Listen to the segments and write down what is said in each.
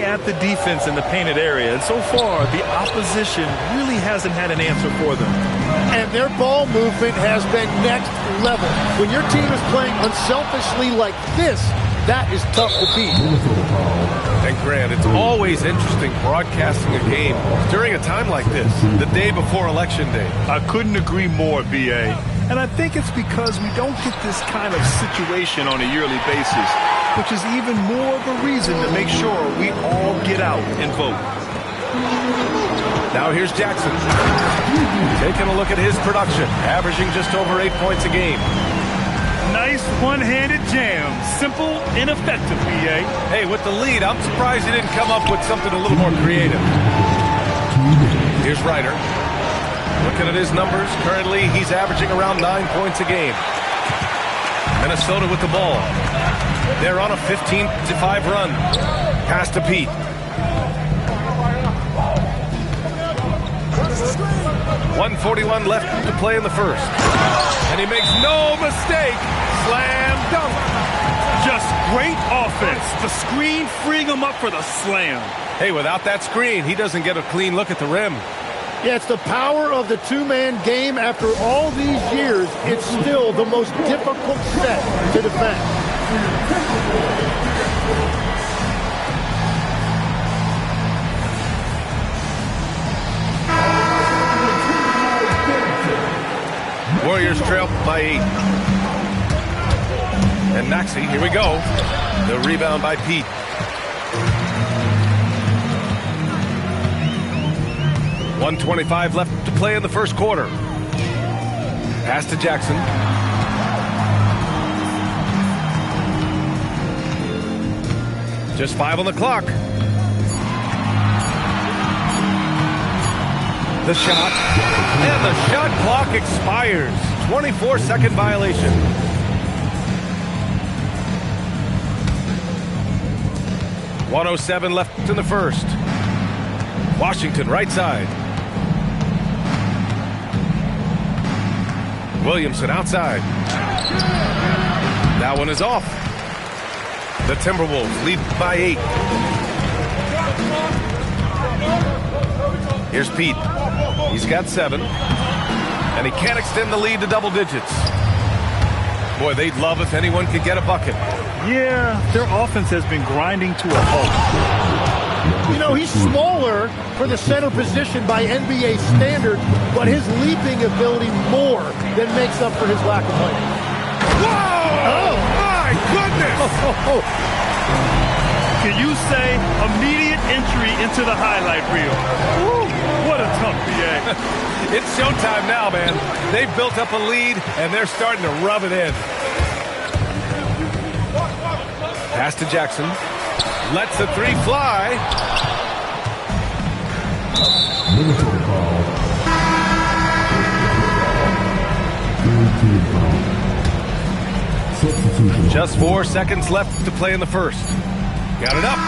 at the defense in the painted area, and so far the opposition really hasn't had an answer for them. And their ball movement has been next level. When your team is playing unselfishly like this, that is tough to beat. And Grant, it's always interesting broadcasting a game during a time like this, the day before Election Day. I couldn't agree more, B.A. And I think it's because we don't get this kind of situation on a yearly basis, which is even more of a reason to make sure we all get out and vote. Now here's Jackson. Taking a look at his production, averaging just over 8 points a game. Nice one-handed jam. Simple and effective, B.A. Hey, with the lead, I'm surprised he didn't come up with something a little more creative. Here's Ryder. Looking at his numbers, currently he's averaging around 9 points a game. Minnesota with the ball. They're on a 15-5 run. Pass to Pete. .141 left to play in the first. And he makes no mistake. Slam dunk. Just great offense. The screen freeing him up for the slam. Hey, without that screen, he doesn't get a clean look at the rim. Yeah, it's the power of the two-man game. After all these years, it's still the most difficult set to defend. Warriors trail by 8. And Maxey, here we go. The rebound by Pete. .125 left to play in the first quarter. Pass to Jackson. Just 5 on the clock. The shot. And the shot clock expires. 24-second violation. .107 left in the first. Washington right side. Williamson outside. That one is off. The Timberwolves lead by 8. Here's Pete. He's got 7. And he can't extend the lead to double digits. Boy, they'd love if anyone could get a bucket. Yeah, their offense has been grinding to a halt. You know, he's smaller for the center position by NBA standards, but his leaping ability more than makes up for his lack of height. Whoa! Oh, my goodness! Can you say immediate entry into the highlight reel? Woo, what a tough BA. It's showtime now, man. They've built up a lead, and they're starting to rub it in. Pass to Jackson. Lets the 3 fly. Just 4 seconds left to play in the first. Got it up.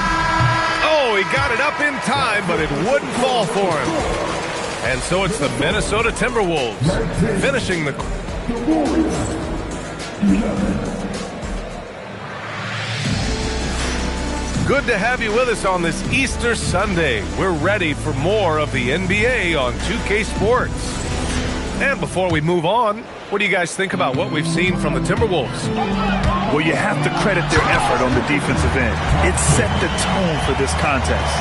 Oh, he got it up in time, but it wouldn't fall for him. And so it's the Minnesota Timberwolves finishing the... Good to have you with us on this Easter Sunday. We're ready for more of the NBA on 2K Sports. And before we move on, what do you guys think about what we've seen from the Timberwolves? Well, you have to credit their effort on the defensive end. It set the tone for this contest.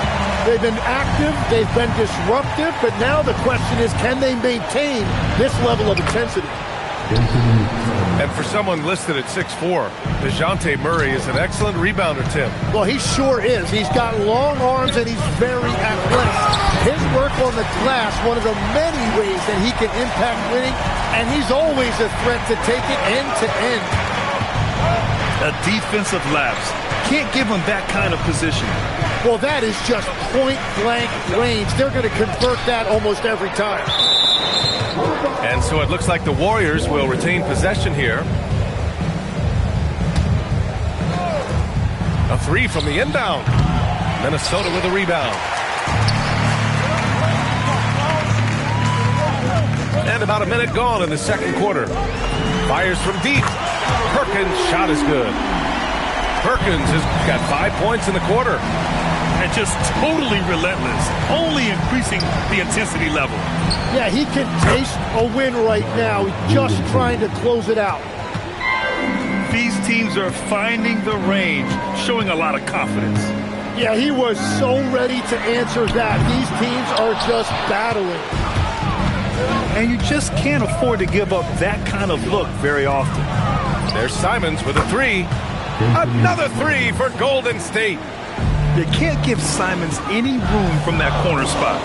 They've been active, they've been disruptive, but now the question is, can they maintain this level of intensity? And for someone listed at 6'4", DeJounte Murray is an excellent rebounder, Tim. Well, he sure is. He's got long arms and he's very athletic. His work on the glass, one of the many ways that he can impact winning, and he's always a threat to take it end to end. A defensive lapse. Can't give him that kind of position. Well, that is just point-blank range. They're going to convert that almost every time. And so it looks like the Warriors will retain possession here. A 3 from the inbound. Minnesota with a rebound. And about a minute gone in the second quarter. Fires from deep. Perkins' shot is good. Perkins has got 5 points in the quarter. and just totally relentless, only increasing the intensity level. Yeah, he can taste a win right now. He's just trying to close it out. These teams are finding the range, showing a lot of confidence. Yeah, he was so ready to answer that. These teams are just battling. And you just can't afford to give up that kind of look very often. There's Simons with a three. Another three for Golden State. You can't give Simons any room from that corner spot.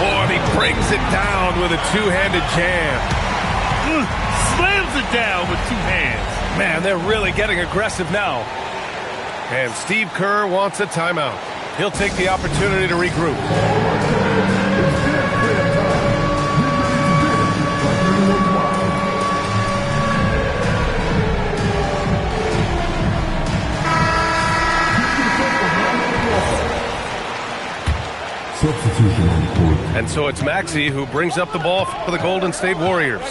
Oh, and he brings it down with a two-handed jam. Slams it down with two hands. Man, they're really getting aggressive now. And Steve Kerr wants a timeout. He'll take the opportunity to regroup. Substitution on the court. And so it's Maxey who brings up the ball for the Golden State Warriors.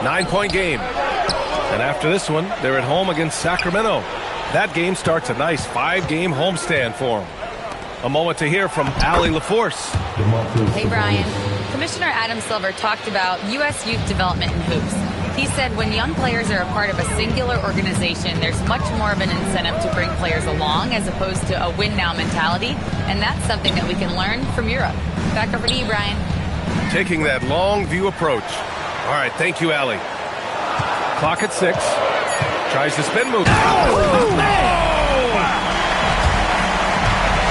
9-point game. And after this one, they're at home against Sacramento. That game starts a nice 5-game homestand for them. A moment to hear from Allie LaForce. Hey, Brian. Commissioner Adam Silver talked about U.S. youth development in hoops. He said when young players are a part of a singular organization, there's much more of an incentive to bring players along as opposed to a win-now mentality, and that's something that we can learn from Europe. Back over to you, Brian. Taking that long view approach. All right, thank you, Allie. Clock at 6. Tries the spin move. Oh,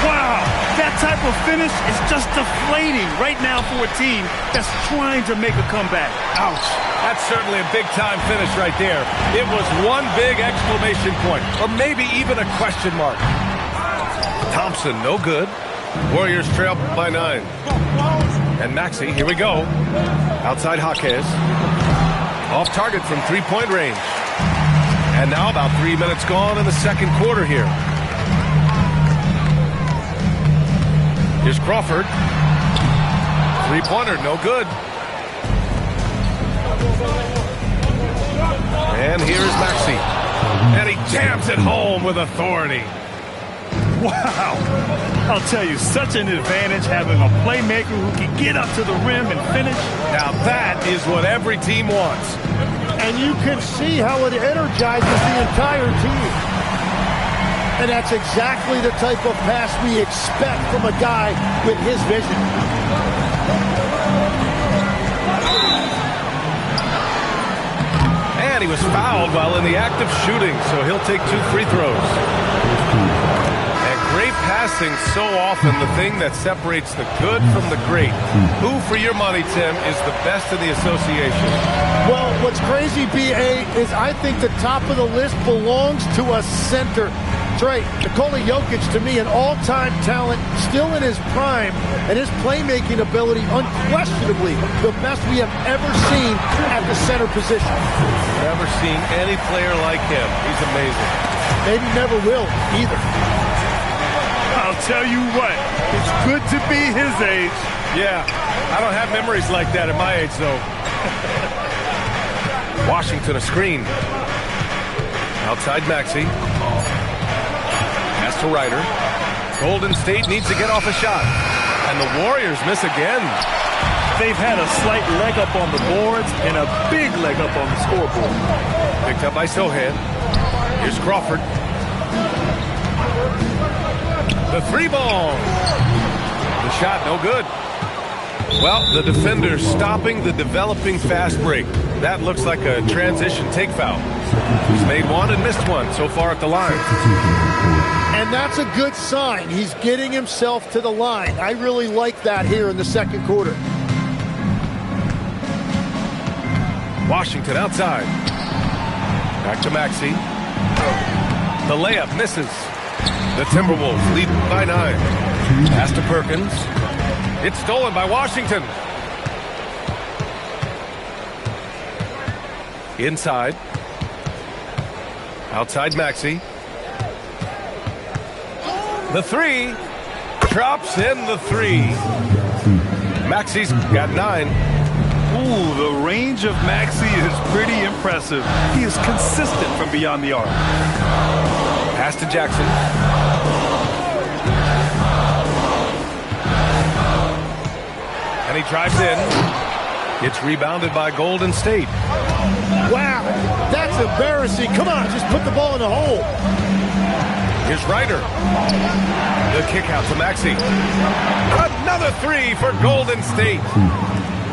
wow, that type of finish is just deflating right now for a team that's trying to make a comeback. Ouch. That's certainly a big-time finish right there. It was one big exclamation point, or maybe even a question mark. Thompson, no good. Warriors trail by 9. And Maxey, here we go. Outside Jaquez. Off target from three-point range. And now about 3 minutes gone in the second quarter here. Here's Crawford. Three-pointer, no good. And here's Maxey. And he jams it home with authority. Wow. I'll tell you, such an advantage having a playmaker who can get up to the rim and finish. Now that is what every team wants. And you can see how it energizes the entire team. And that's exactly the type of pass we expect from a guy with his vision. And he was fouled while in the act of shooting, so he'll take 2 free throws. And great passing, so often the thing that separates the good from the great. Who, for your money, Tim, is the best in the association? Well, what's crazy, B.A., is I think the top of the list belongs to a center. Trey, Nikola Jokic, to me, an all-time talent, still in his prime, and his playmaking ability, unquestionably, the best we have ever seen at the center position. Never seen any player like him. He's amazing. Maybe never will, either. I'll tell you what, it's good to be his age. Yeah, I don't have memories like that at my age, though. Washington a screen. Outside Maxey. Pass to Ryder. Golden State needs to get off a shot. And the Warriors miss again. They've had a slight leg up on the boards and a big leg up on the scoreboard. Picked up by Sohan. Here's Crawford. The 3-ball. The shot no good. Well, the defender stopping the developing fast break. That looks like a transition take foul. He's made one and missed one so far at the line. And that's a good sign. He's getting himself to the line. I really like that here in the second quarter. Washington outside. Back to Maxey. The layup misses. The Timberwolves lead by 9. Pass to Perkins. It's stolen by Washington. Inside. Outside Maxey. The 3. Drops in the 3. Maxey's got 9. Ooh, the range of Maxey is pretty impressive. He is consistent from beyond the arc. Pass to Jackson. And he drives in. It's rebounded by Golden State. Wow, that's embarrassing. Come on, just put the ball in the hole. Here's Ryder. The kick out to Maxey. Another three for Golden State.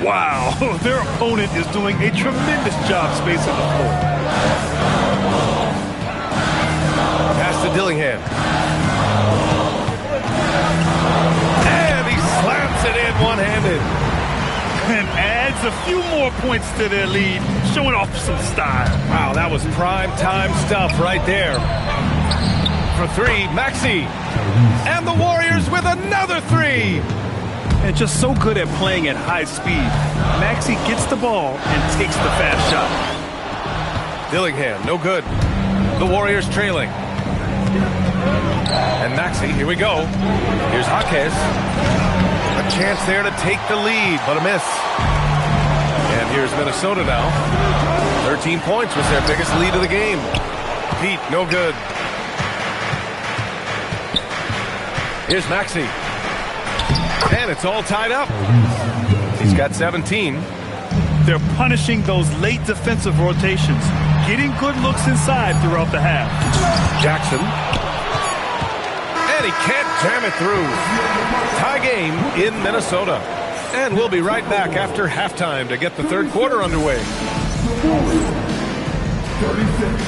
Wow, their opponent is doing a tremendous job spacing the floor. Pass to Dillingham. And he slams it in one-handed. And adds a few more points to their lead, showing off some style. Wow, that was prime time stuff right there. For three, Maxey. And the Warriors with another three. And just so good at playing at high speed. Maxey gets the ball and takes the fast shot. Dillingham, no good. The Warriors trailing. And Maxey, here we go. Here's Jaquez. A chance there to take the lead, but a miss. And here's Minnesota now. 13 points was their biggest lead of the game. Pete, no good. Here's Maxey. And it's all tied up. He's got 17. They're punishing those late defensive rotations, getting good looks inside throughout the half. Jackson. And he can't jam it through. Tie game in Minnesota. And we'll be right back after halftime to get the third quarter underway.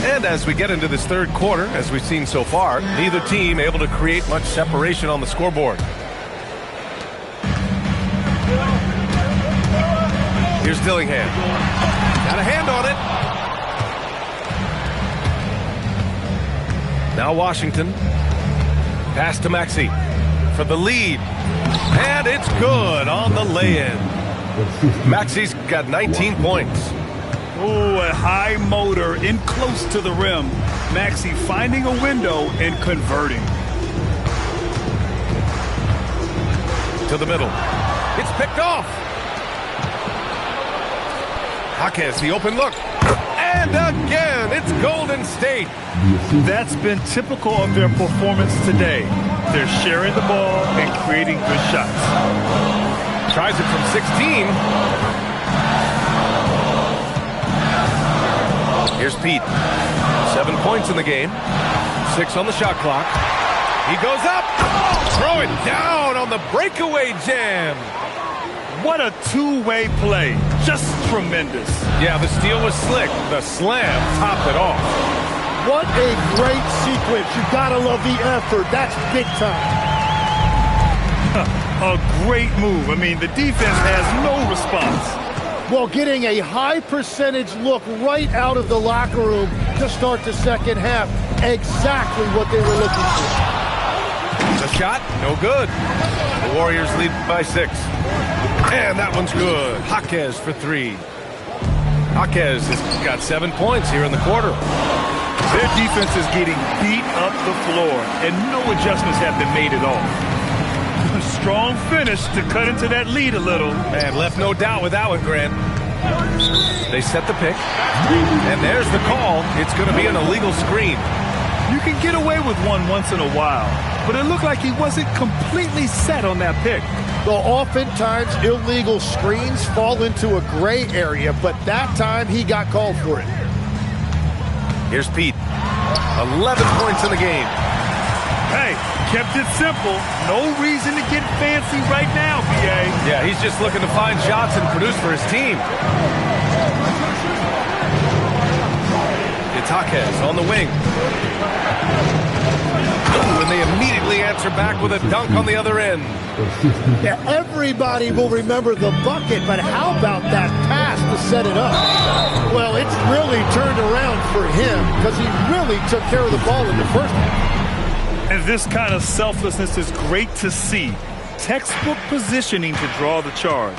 And as we get into this third quarter, as we've seen so far, neither team able to create much separation on the scoreboard. Here's Dillingham. Got a hand on it. Now Washington. Pass to Maxey for the lead. And it's good on the lay-in. Maxey's got 19 points. Ooh, a high motor in close to the rim. Maxey finding a window and converting. To the middle. It's picked off. Jaquez, the open look. And again, it's Golden State. That's been typical of their performance today. They're sharing the ball and creating good shots. Tries it from 16. Here's Pete. 7 points in the game. 6 on the shot clock. He goes up. Throw it down on the breakaway jam. What a two-way play. Just tremendous. Yeah, the steal was slick. The slam topped it off. What a great sequence. You gotta love the effort. That's big time. A great move. I mean, the defense has no response. Well, getting a high percentage look right out of the locker room to start the second half. Exactly what they were looking for. The shot, no good. The Warriors lead by 6. And that one's good. Jaquez for 3. Jaquez has got 7 points here in the quarter. Their defense is getting beat up the floor, and no adjustments have been made at all. A strong finish to cut into that lead a little. And left no doubt with that one, Grant. They set the pick. And there's the call. It's going to be an illegal screen. You can get away with one once in a while, but it looked like he wasn't completely set on that pick. Well, oftentimes illegal screens fall into a gray area, but that time he got called for it. Here's Pete. 11 points in the game. Hey, kept it simple. No reason to get fancy right now, B.A. Yeah, he's just looking to find shots and produce for his team. It's Jaquez on the wing. Ooh, and they immediately answer back with a dunk on the other end. Yeah, everybody will remember the bucket, but how about that pass to set it up? Well, it's really turned around for him because he really took care of the ball in the first half. And this kind of selflessness is great to see. Textbook positioning to draw the charge.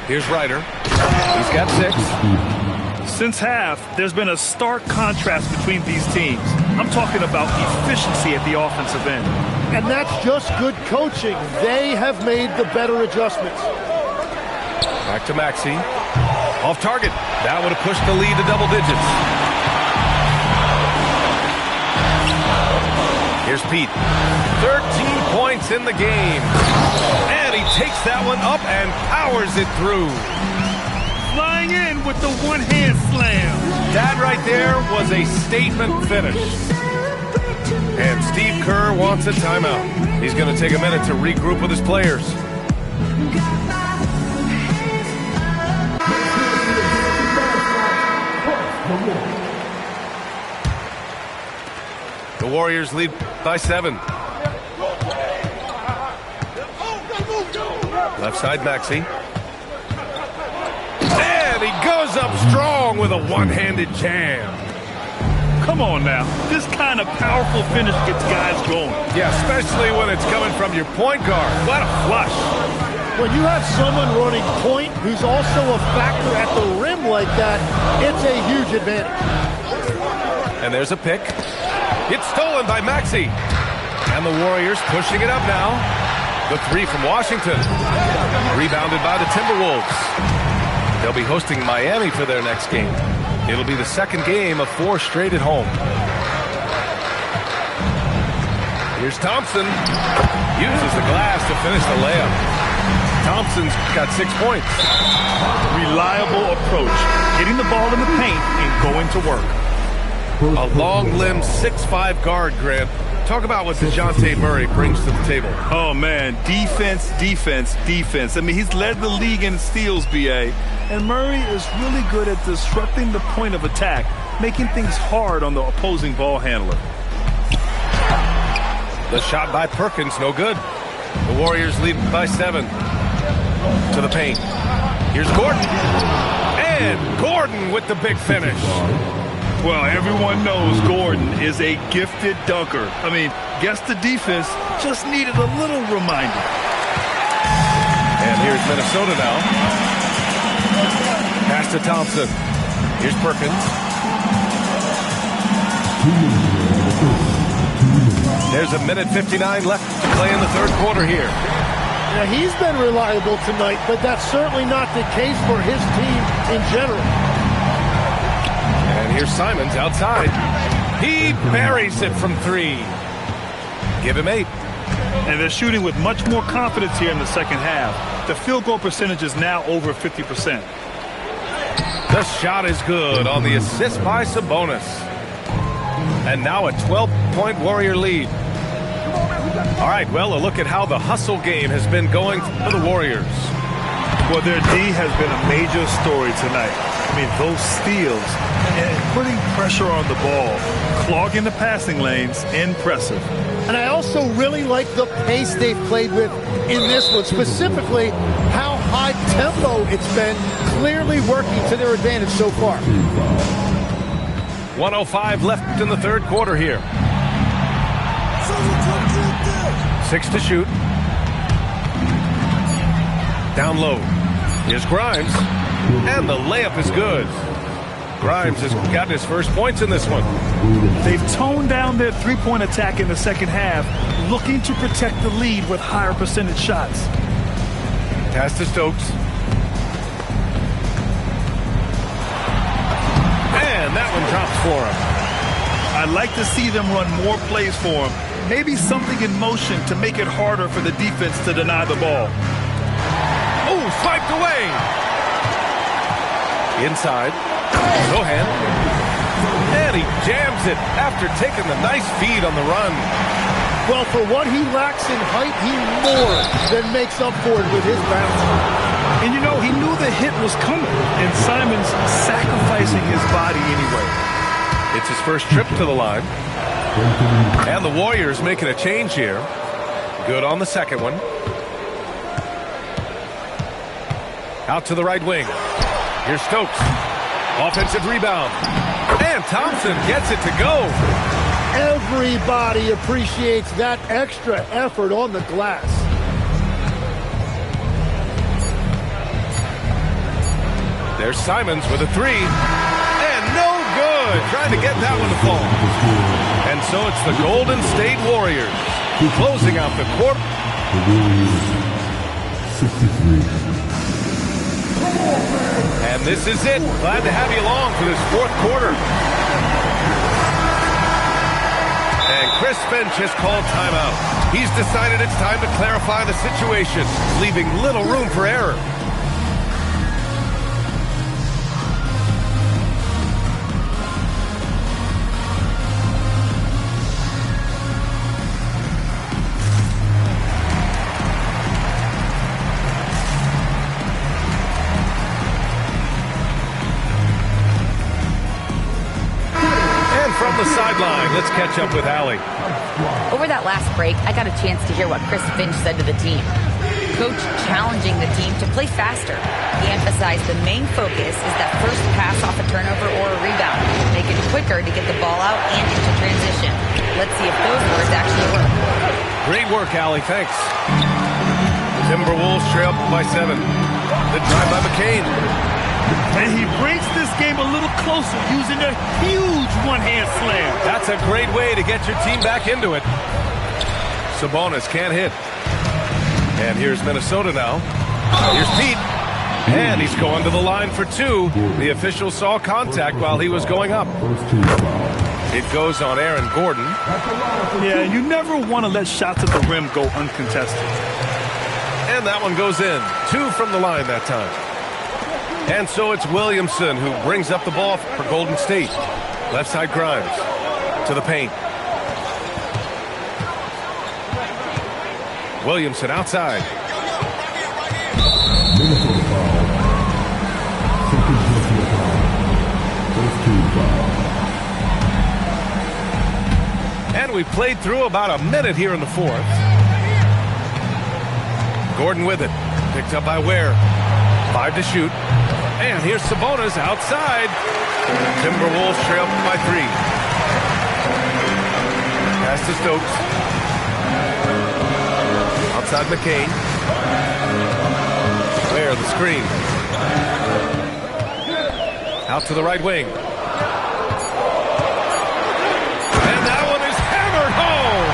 Here's Ryder. He's got 6. Since half, there's been a stark contrast between these teams. I'm talking about efficiency at the offensive end. And that's just good coaching. They have made the better adjustments. Back to Maxey. Off target. That would have pushed the lead to double digits. Here's Pete. 13 points points in the game. And he takes that one up and powers it through. Flying in with the one-hand slam. That right there was a statement finish. And Steve Kerr wants a timeout. He's going to take a minute to regroup with his players. The Warriors lead by 7. Left side, Maxey. And he goes up strong with a one-handed jam. Come on now. This kind of powerful finish gets guys going. Yeah, especially when it's coming from your point guard. What a flush. When you have someone running point who's also a factor at the rim like that, it's a huge advantage. And there's a pick. It's stolen by Maxey. And the Warriors pushing it up now. The three from Washington. Rebounded by the Timberwolves. They'll be hosting Miami for their next game. It'll be the second game of 4 straight at home. Here's Thompson. Uses the glass to finish the layup. Thompson's got 6 points. Reliable approach. Hitting the ball in the paint and going to work. A long-limbed 6'5" guard, Grant. Talk about what DeJounte Murray brings to the table. Oh, man. Defense, defense, defense. I mean, he's led the league in steals, B.A. And Murray is really good at disrupting the point of attack, making things hard on the opposing ball handler. The shot by Perkins, no good. The Warriors lead by 7. To the paint. Here's Gordon. And Gordon with the big finish. Well, everyone knows Gordon is a gifted dunker. I mean, guess the defense just needed a little reminder. And here's Minnesota now. Pass to Thompson. Here's Perkins. There's a minute 59 left to play in the third quarter here. Now, he's been reliable tonight, but that's certainly not the case for his team in general. And here's Simons outside. He buries it from 3. Give him 8. And they're shooting with much more confidence here in the second half. The field goal percentage is now over 50%. The shot is good on the assist by Sabonis. And now a 12-point Warrior lead. All right, well, a look at how the hustle game has been going for the Warriors. Well, their D has been a major story tonight. I mean, those steals and putting pressure on the ball, clogging the passing lanes, impressive. And I also really like the pace they've played with in this one, specifically how high tempo it's been, clearly working to their advantage so far. 1:05 left in the third quarter here. 6 to shoot. Down low. Here's Grimes. And the layup is good. Grimes has gotten his first points in this one. They've toned down their three-point attack in the second half, looking to protect the lead with higher percentage shots. Pass to Stokes. And that one drops for him. I'd like to see them run more plays for him. Maybe something in motion to make it harder for the defense to deny the ball. Oh, swiped away. Inside. Sohan. And he jams it after taking the nice feed on the run. Well, for what he lacks in height, he more than makes up for it with his bounce. And you know, he knew the hit was coming, and Simon's sacrificing his body anyway. It's his first trip to the line. And the Warriors making a change here. Good on the second one. Out to the right wing. Here's Stokes. Offensive rebound. And Thompson gets it to go. Everybody appreciates that extra effort on the glass. There's Simons with a 3. And no good. Trying to get that one to fall. And so it's the Golden State Warriors closing out the quarter. The Warriors, 63. And this is it. Glad to have you along for this fourth quarter. And Chris Finch has called timeout. He's decided it's time to clarify the situation, leaving little room for error. From the sideline, let's catch up with Allie. Over that last break, I got a chance to hear what Chris Finch said to the team. Coach challenging the team to play faster. He emphasized the main focus is that first pass off a turnover or a rebound. Make it quicker to get the ball out and into transition. Let's see if those words actually work. Great work, Allie. Thanks. Timberwolves trail by 7. The drive by McCain. And he brings this game a little closer using a huge one-hand slam. That's a great way to get your team back into it. Sabonis can't hit. And here's Minnesota now. Here's Pete. And he's going to the line for 2. The official saw contact while he was going up. It goes on Aaron Gordon. Yeah, you never want to let shots at the rim go uncontested. And that one goes in. 2 from the line that time. And so it's Williamson who brings up the ball for Golden State. Left side Grimes to the paint. Williamson outside. Minnesota foul. Second personal foul. First team foul. And we played through about a minute here in the 4th. Gordon with it. Picked up by Ware. 5 to shoot. And here's Sabonis outside. Timberwolves trail by 3. Pass to Stokes. Outside McCain. Where the screen. Out to the right wing. And that one is hammered home.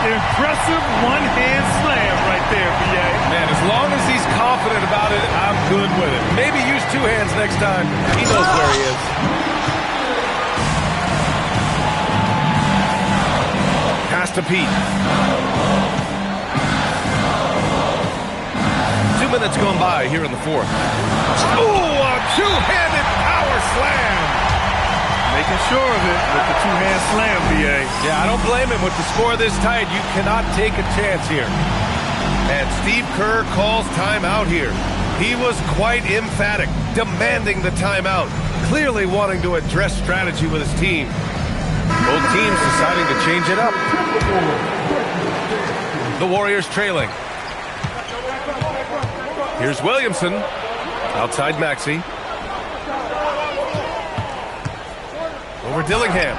Impressive one-hand slam right there, B.A. Man, as long as he's confident about it, I'm good with it. Maybe use 2 hands next time. He knows where he is. Pass to Pete. 2 minutes gone by here in the 4th. Ooh, a 2-handed power slam. Making sure of it with the 2-hand slam, B.A. Yeah, I don't blame him. With the score this tight, you cannot take a chance here. And Steve Kerr calls timeout here. He was quite emphatic, demanding the timeout, clearly wanting to address strategy with his team. Both teams deciding to change it up. The Warriors trailing. Here's Williamson. Outside Maxey. Over Dillingham.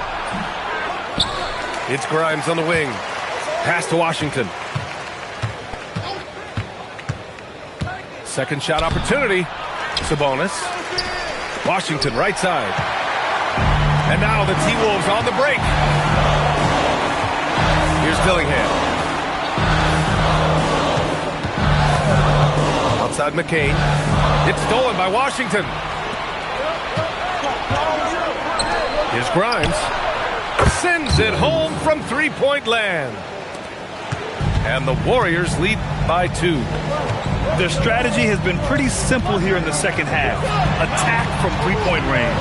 It's Grimes on the wing. Pass to Washington. Second shot opportunity. Sabonis. Washington right side. And now the T-Wolves on the break. Here's Dillingham. Outside McCain. It's stolen by Washington. Here's Grimes. Sends it home from three-point land. And the Warriors lead by 2. Their strategy has been pretty simple here in the second half. Attack from three-point range.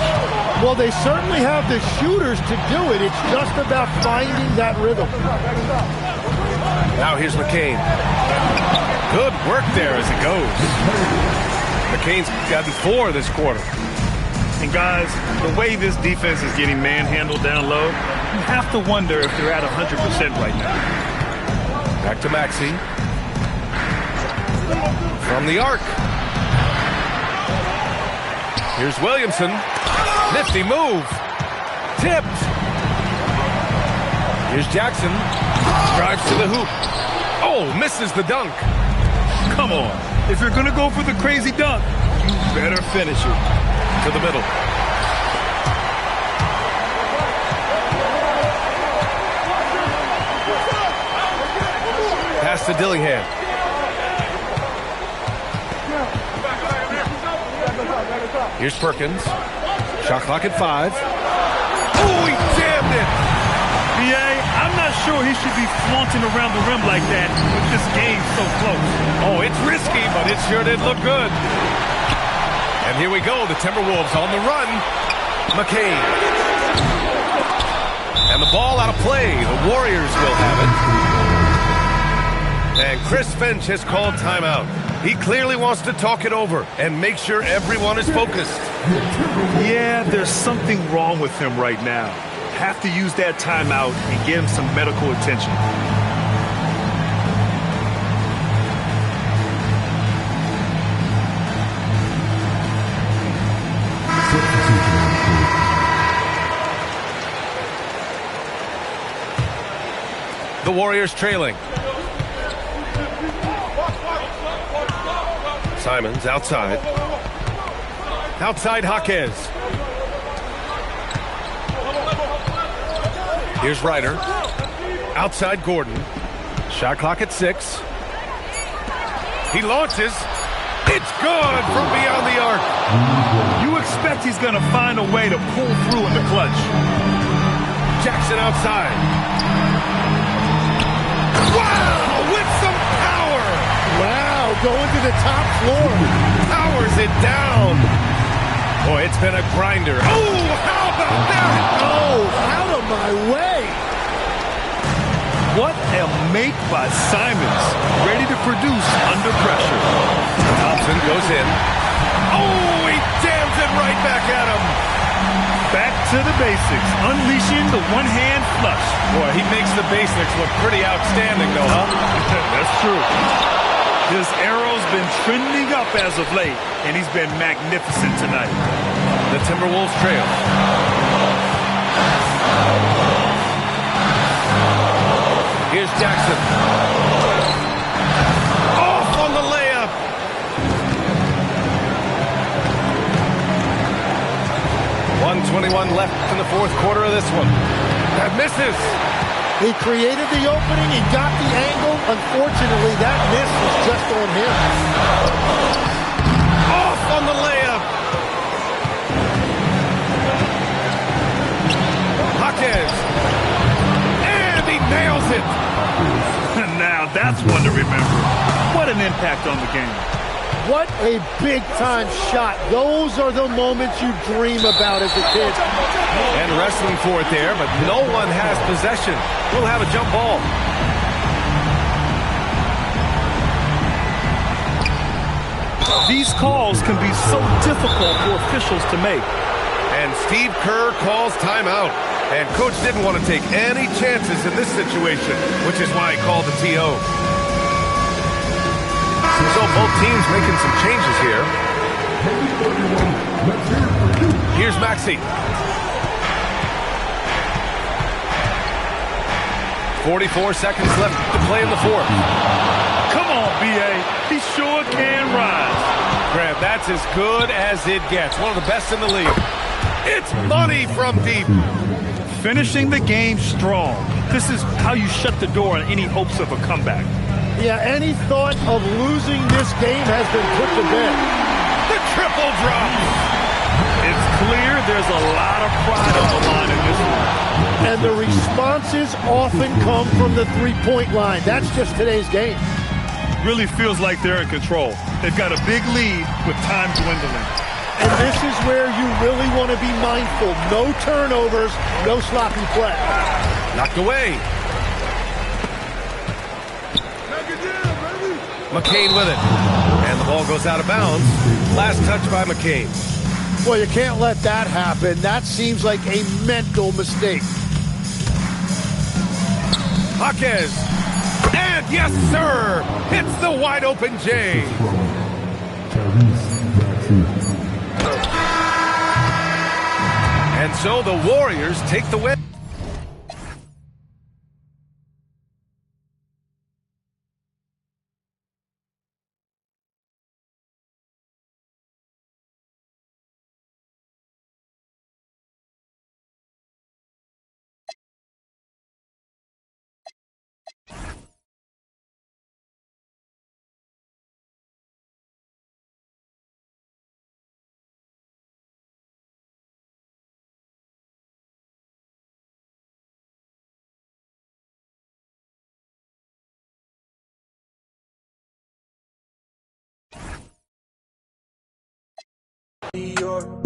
Well, they certainly have the shooters to do it. It's just about finding that rhythm. Now here's McCain. Good work there as it goes. McCain's gotten 4 this quarter. And guys, the way this defense is getting manhandled down low, you have to wonder if they're at 100% right now. Back to Maxey. From the arc. Here's Williamson. Nifty move. Tipped. Here's Jackson. Drives to the hoop. Oh, misses the dunk. Come on. If you're going to go for the crazy dunk, you better finish it. To the middle. Pass to Dillingham. Here's Perkins. Shot clock at 5. Oh, he jammed it. B.A., I'm not sure he should be flaunting around the rim like that with this game so close. Oh, it's risky, but it sure did look good. And here we go, the Timberwolves on the run. McCain. And the ball out of play. The Warriors will have it. And Chris Finch has called timeout. He clearly wants to talk it over and make sure everyone is focused. Yeah, there's something wrong with him right now. Have to use that timeout and get him some medical attention. The Warriors trailing. Simons outside. Outside Jaquez. Here's Ryder. Outside Gordon. Shot clock at 6. He launches. It's good from beyond the arc. You expect he's going to find a way to pull through in the clutch. Jackson outside. Wow, with some power. Wow, going to the top floor. Powers it down. Boy, it's been a grinder. Oh, how about that? Oh, out of my way. What a make by Simons. Ready to produce under pressure. Thompson goes in. Oh, he jams it right back at him. Back to the basics. Unleashing the one-hand flush. Boy, he makes the basics look pretty outstanding, though, huh? That's true. His arrow's been trending up as of late, and he's been magnificent tonight. The Timberwolves trail. Here's Jackson. Off on the layup. .121 left in the fourth quarter of this one. That misses. He created the opening. He got the angle. Unfortunately, that miss was just on him. Off on the layup. Jaquez. And he nails it. Now that's one to remember. What an impact on the game. What a big-time shot. Those are the moments you dream about as a kid. And wrestling for it there, but no one has possession. We'll have a jump ball. These calls can be so difficult for officials to make. And Steve Kerr calls timeout. And Coach didn't want to take any chances in this situation, which is why he called the TO. So both teams making some changes here. Here's Maxey. 44 seconds left to play in the fourth. Come on, B.A. He sure can rise. Grant, that's as good as it gets. One of the best in the league. It's money from deep. Finishing the game strong. This is how you shut the door on any hopes of a comeback. Yeah, any thought of losing this game has been put to bed. The triple drop. It's clear there's a lot of pride on the line in this one. And the responses often come from the three-point line. That's just today's game. Really feels like they're in control. They've got a big lead with time dwindling. And this is where you really want to be mindful. No turnovers, no sloppy play. Knocked away. McCain with it. And the ball goes out of bounds. Last touch by McCain. Well, you can't let that happen. That seems like a mental mistake. Jaquez. And yes, sir. Hits the wide open J. And so the Warriors take the win. York.